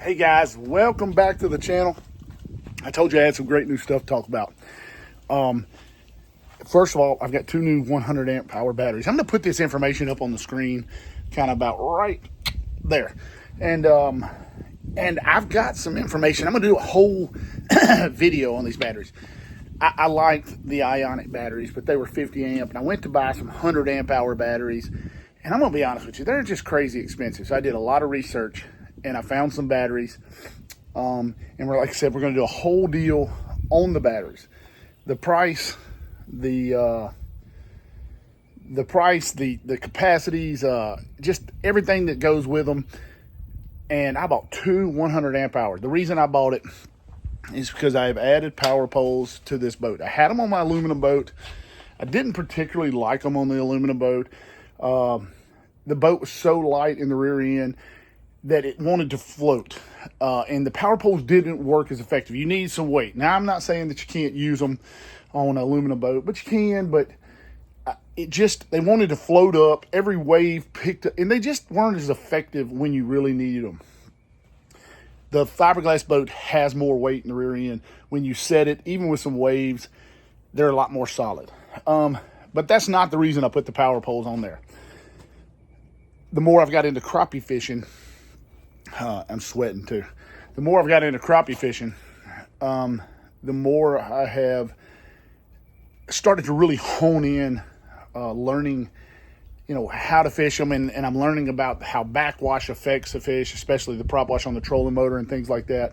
Hey guys, welcome back to the channel. I told you I had some great new stuff to talk about. First of all, I've got two new 100 amp power batteries. I'm going to put this information up on the screen kind of about right there. And I've got some information. I'm going to do a whole video on these batteries. I liked the ionic batteries, but they were 50 amp. And I went to buy some 100 amp hour batteries. And I'm going to be honest with you, they're just crazy expensive. So I did a lot of research and I found some batteries. And like I said, we're going to do a whole deal on the batteries. The price, the capacities, just everything that goes with them. And I bought two 100 amp hours. The reason I bought it is because I have added power poles to this boat. I had them on my aluminum boat. I didn't particularly like them on the aluminum boat. The boat was so light in the rear end that it wanted to float. And the power poles didn't work as effective. You need some weight. Now, I'm not saying that you can't use them on an aluminum boat, but you can. But they wanted to float up. Every wave picked up, and they just weren't as effective when you really needed them. The fiberglass boat has more weight in the rear end. When you set it, even with some waves, they're a lot more solid. But that's not the reason I put the power poles on there. The more I've got into crappie fishing, I'm sweating too. The more I've got into crappie fishing, the more I have started to really hone in, learning, how to fish them. And I'm learning about how backwash affects the fish, especially the prop wash on the trolling motor and things like that.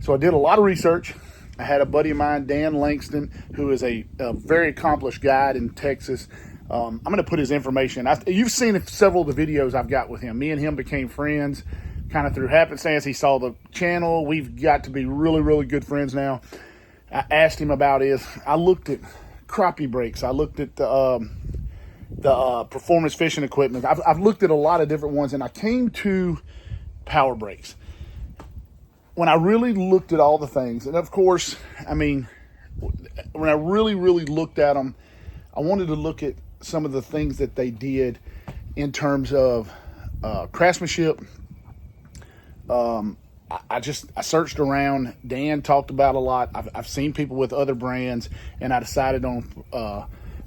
So I did a lot of research. I had a buddy of mine, Dan Langston, who is a very accomplished guide in Texas. I'm going to put his information. You've seen several of the videos I've got with him. Me and him became friends kind of through happenstance. He saw the channel. We've got to be really, really good friends now. I asked him about his. I looked at crappie brakes. I looked at the performance fishing equipment. I've looked at a lot of different ones, and I came to power brakes. When I really looked at all the things, and of course, when I really, really looked at them, I wanted to look at some of the things that they did in terms of craftsmanship. I searched around. Dan talked about a lot. I've seen people with other brands, and I decided on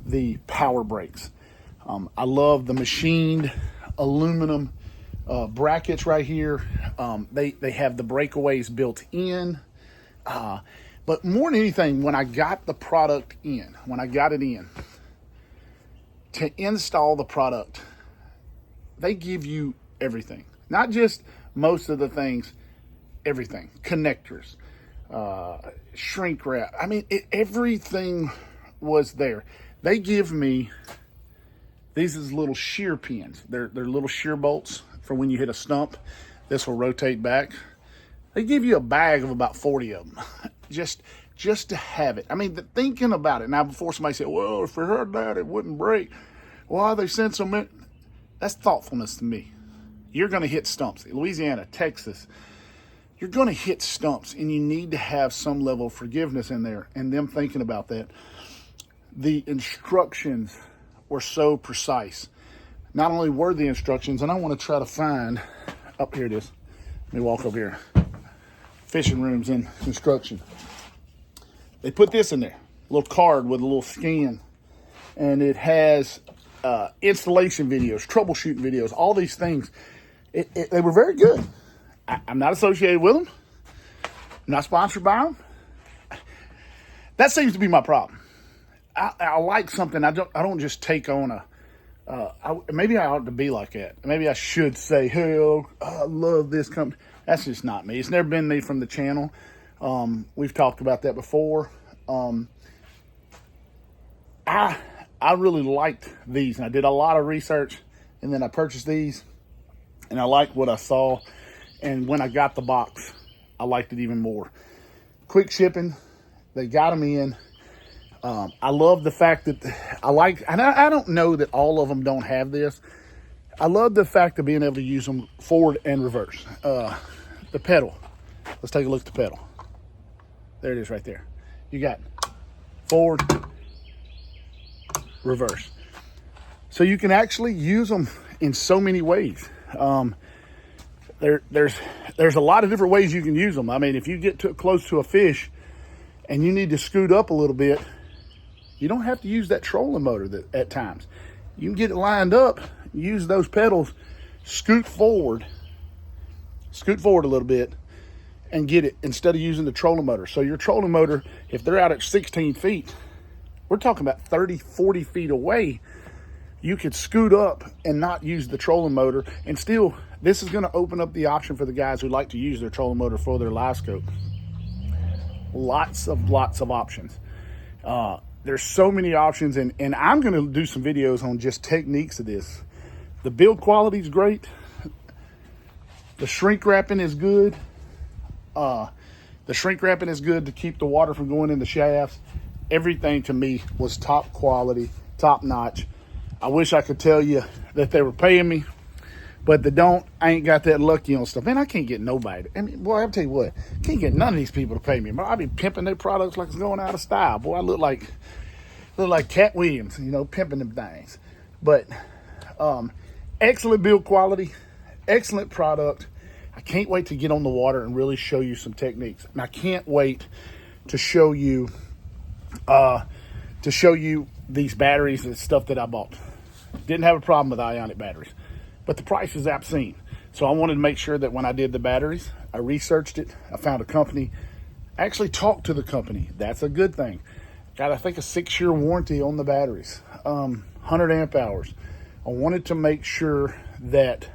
the power brakes. I love the machined aluminum brackets right here. They have the breakaways built in. But more than anything, when I got the product in, to install the product, they give you everything. Not just most of the things, everything. Connectors, shrink wrap. Everything was there. They give me these as little shear pins. They're little shear bolts for when you hit a stump. This will rotate back. They give you a bag of about 40 of them. Just to have it. Thinking about it. Now, before somebody said, well, if we heard that, it wouldn't break. Why they sent so many? That's thoughtfulness to me. You're going to hit stumps. Louisiana, Texas, you're going to hit stumps, and you need to have some level of forgiveness in there, and them thinking about that. The instructions were so precise. Not only were the instructions, and I want to try to find, up here it is. Let me walk over here. Fishing rooms and instruction. They put this in there, a little card with a little scan, and it has installation videos, troubleshooting videos, all these things. They were very good. I'm not associated with them. I'm not sponsored by them. That seems to be my problem. I like something. I don't just take on maybe I ought to be like that. Maybe I should say, hey, I love this company. That's just not me. It's never been me from the channel. We've talked about that before. I really liked these, and I did a lot of research, and then I purchased these, and I liked what I saw. And when I got the box, I liked it even more. Quick shipping. They got them in. I love the fact that and I don't know that all of them don't have this. I love the fact of being able to use them forward and reverse. The pedal. Let's take a look at the pedal. There it is right there. You got forward, reverse. So you can actually use them in so many ways. there's a lot of different ways you can use them. I mean, if you get close to a fish and you need to scoot up a little bit, you don't have to use that trolling motor at times. You can get it lined up, use those pedals, scoot forward a little bit, and get it instead of using the trolling motor. So your trolling motor, if they're out at 16 feet, we're talking about 30, 40 feet away, you could scoot up and not use the trolling motor. And still, this is going to open up the option for the guys who like to use their trolling motor for their Livescope. Lots of options. There's so many options, and I'm going to do some videos on just techniques of this. The build quality is great. The shrink wrapping is good. The shrink wrapping is good to keep the water from going in the shafts. Everything to me was top quality, top notch. I wish I could tell you that they were paying me, but they don't. I ain't got that lucky on stuff. Man, I can't get nobody. I mean, boy, I'll tell you what, can't get none of these people to pay me. I be pimping their products like it's going out of style. Boy, I look like Cat Williams, you know, pimping them things. But excellent build quality, excellent product. I can't wait to get on the water and really show you some techniques. And I can't wait to show you these batteries and stuff that I bought. Didn't have a problem with ionic batteries, but the price is obscene. So I wanted to make sure that when I did the batteries, I researched it. I found a company. I actually talked to the company. That's a good thing. Got, I think, a 6-year warranty on the batteries, 100 amp hours. I wanted to make sure that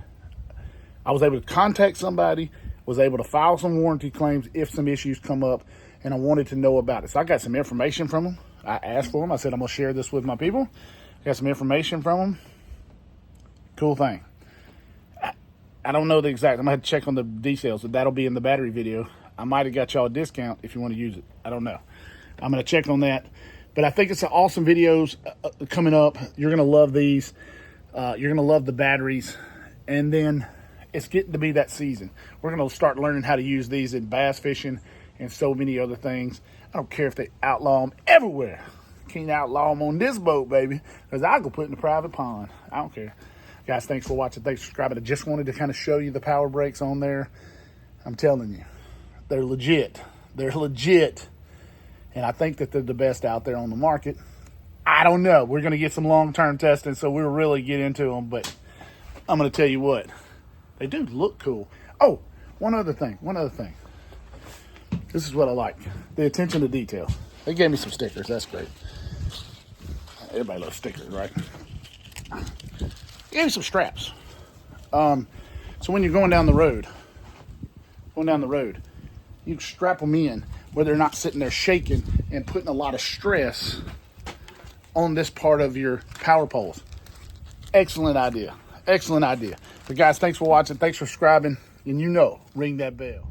I was able to contact somebody, was able to file some warranty claims if some issues come up, and I wanted to know about it. So I got some information from them. I asked for them. I said, I'm going to share this with my people. I got some information from them. Cool thing. I don't know the exact. I'm going to have to check on the details, but that'll be in the battery video. I might have got y'all a discount if you want to use it. I don't know. I'm going to check on that. But I think it's an awesome videos coming up. You're going to love these. You're going to love the batteries. And then it's getting to be that season. We're going to start learning how to use these in bass fishing and so many other things. I don't care if they outlaw them everywhere. Can't outlaw them on this boat, baby, because I'll go put in the private pond. I don't care. Guys, thanks for watching. Thanks for subscribing. I just wanted to kind of show you the power brakes on there. I'm telling you, they're legit. They're legit. And I think that they're the best out there on the market. I don't know. We're going to get some long-term testing, so we'll really get into them. But I'm going to tell you what. They do look cool. Oh, one other thing. This is what I like. The attention to detail. They gave me some stickers. That's great. Everybody loves stickers, right? They gave me some straps. So when you're going down the road, you strap them in where they're not sitting there shaking and putting a lot of stress on this part of your power poles. Excellent idea. Excellent idea. But guys, thanks for watching. Thanks for subscribing. And ring that bell.